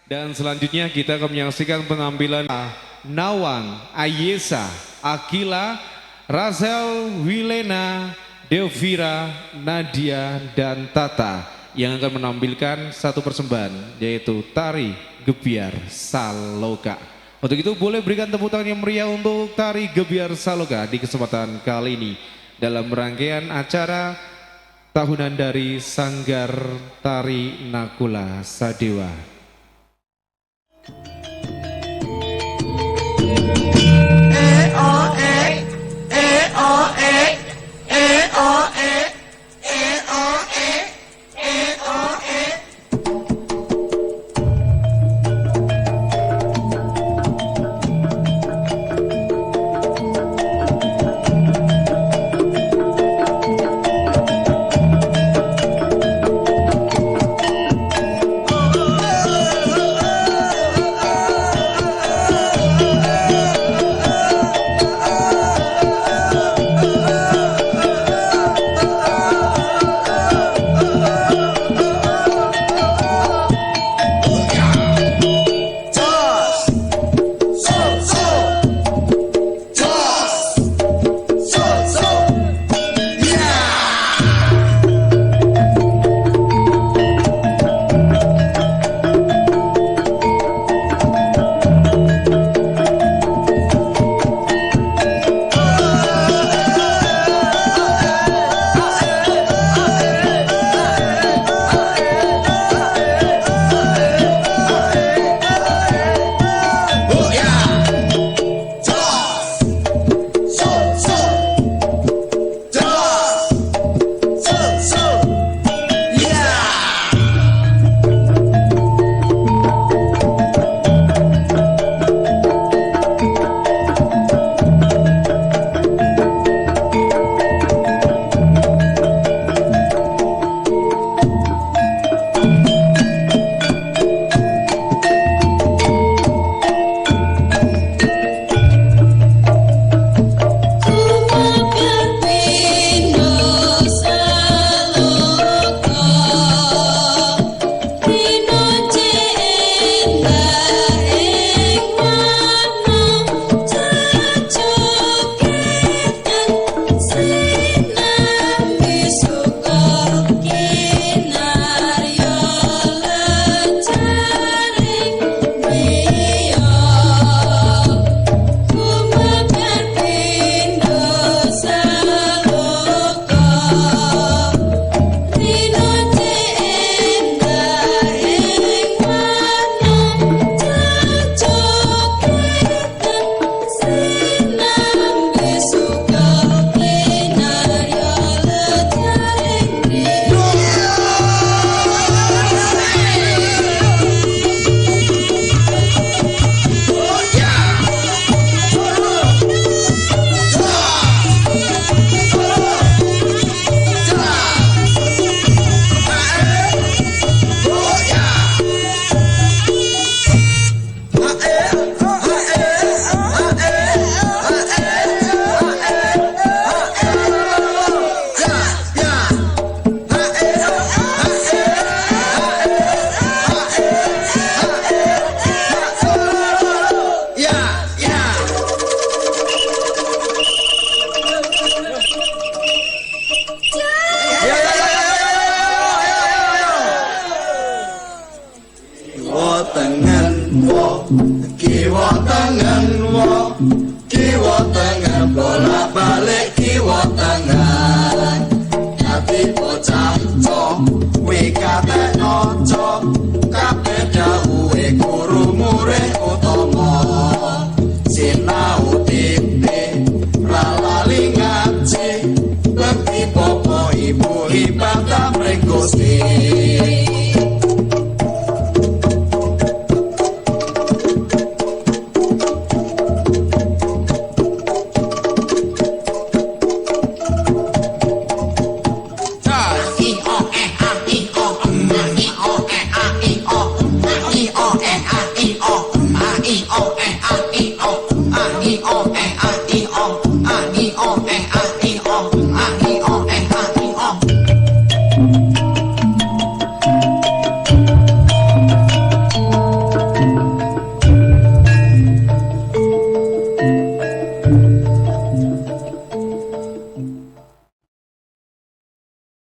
Dan selanjutnya kita akan menyaksikan penampilan Nawang, Ayesa, Akila, Razel, Wilena, Devira, Nadia, dan Tata yang akan menampilkan satu persembahan yaitu tari Gebiar Saloka. Untuk itu boleh berikan tepuk tangan yang meriah untuk tari Gebiar Saloka di kesempatan kali ini dalam rangkaian acara tahunan dari Sanggar Tari Nakula Sadewa. Kiwa tangan wo, kiwa tangan bolak balik kiwa tangan. Hati bocah cok, wikate